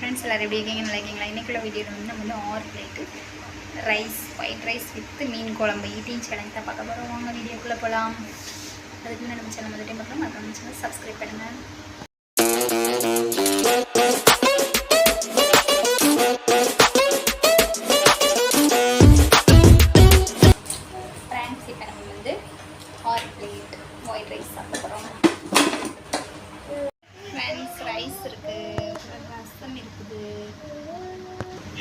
Friends எல்லோரும் எப்படி இருக்கீங்க, நல்லா இருக்கீங்களா? இன்றைக்குள்ள வீடியோவில் வந்து நம்ம வந்து 6 plate rice, white rice with மீன் குழம்பு ஈட்டிங் சேலஞ்ச் தான் பார்க்க போகிறோம். வாங்க வீடியோக்குள்ளே போகலாம். அதுக்கு முன்னாடி நம்ம சேனல் வந்துட்டே பார்க்கலாம், மறக்காம சேனல் சப்ஸ்கிரைப் பண்ணுங்கள். ஃப்ரெண்ட்ஸ் இப்போ நம்ம வந்து 6 பிளேட் ஒயிட் ரைஸ் சாப்பிட போகிறோம். ஃப்ரெண்ட்ஸ் ரைஸ் இருக்குது, ரசம் இருக்குது,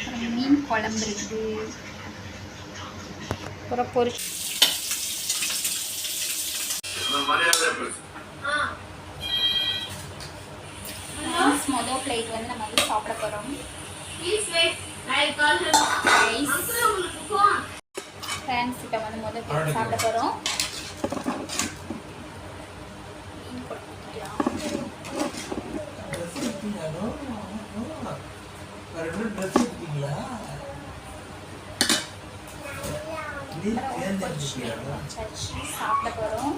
அப்புறம் மீன் குழம்பு இருக்குது, அப்புறம் பொரிச்சு மொதல் பிளேட் வந்து நம்ம வந்து சாப்பிட போகிறோம். ஃப்ரெண்ட்ஸ் இப்போ வந்து மொதல் பிளேட் சாப்பிட போகிறோம். மீன் குழம்பு சாப்பிட போகிறோம்.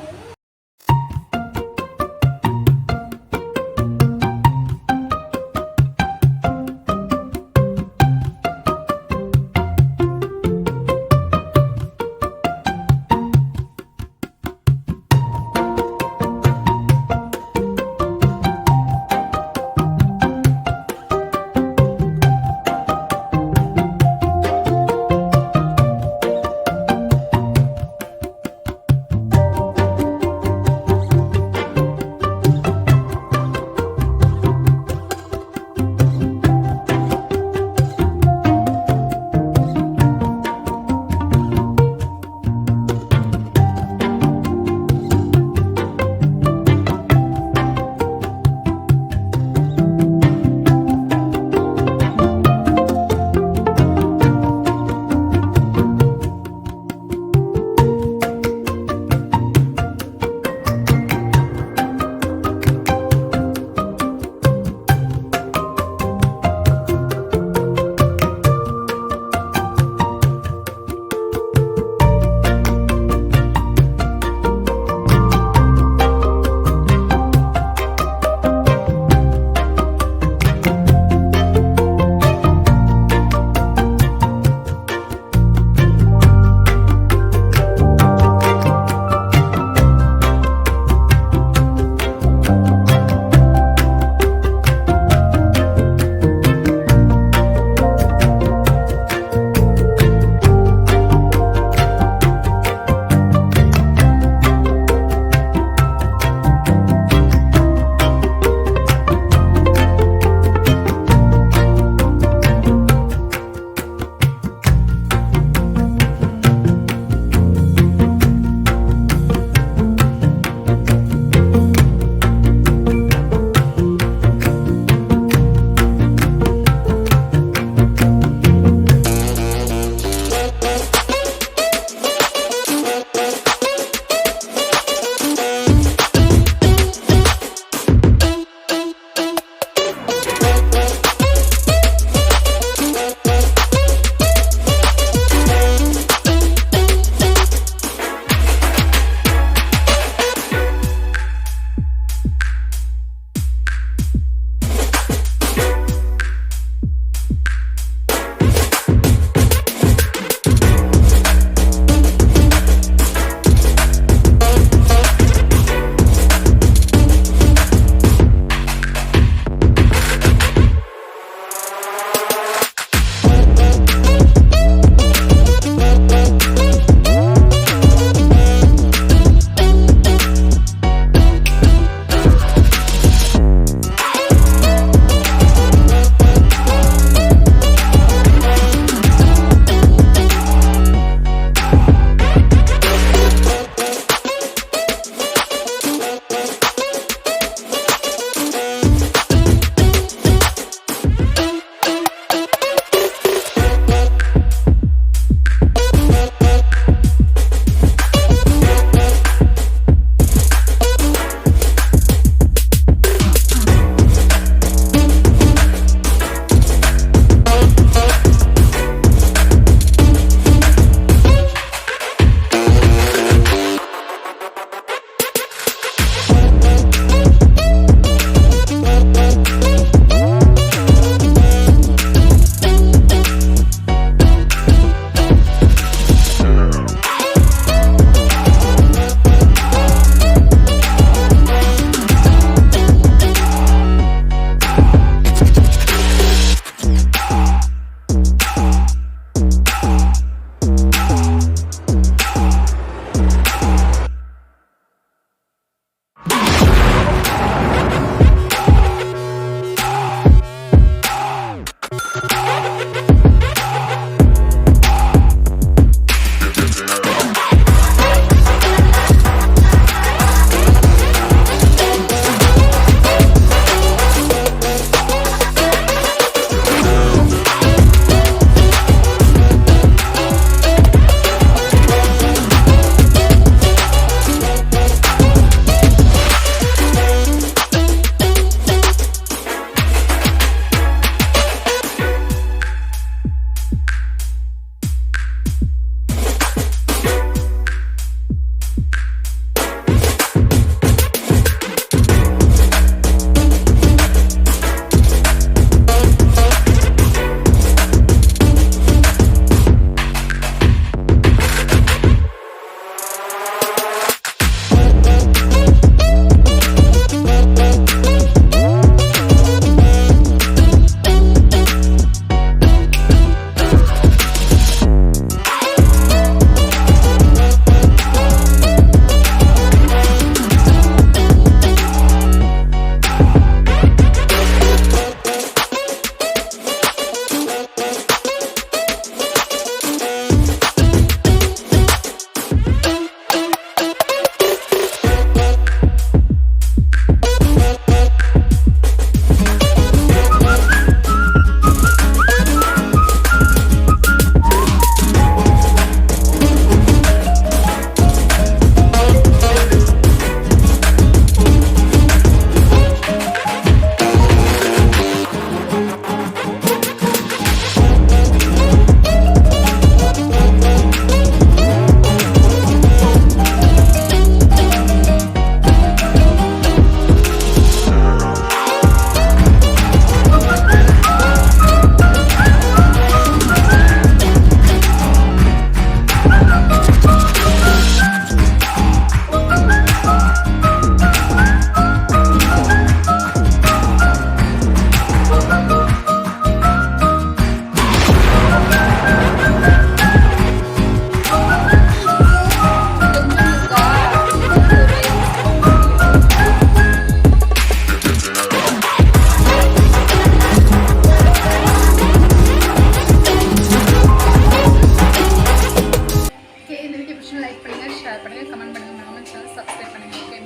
ஷேர் பண்ணுங்கள், கமெண்ட் பண்ணுங்கள், நம்ம சேனல் சப்ஸ்கிரைப் பண்ணுங்கள். ஓகே.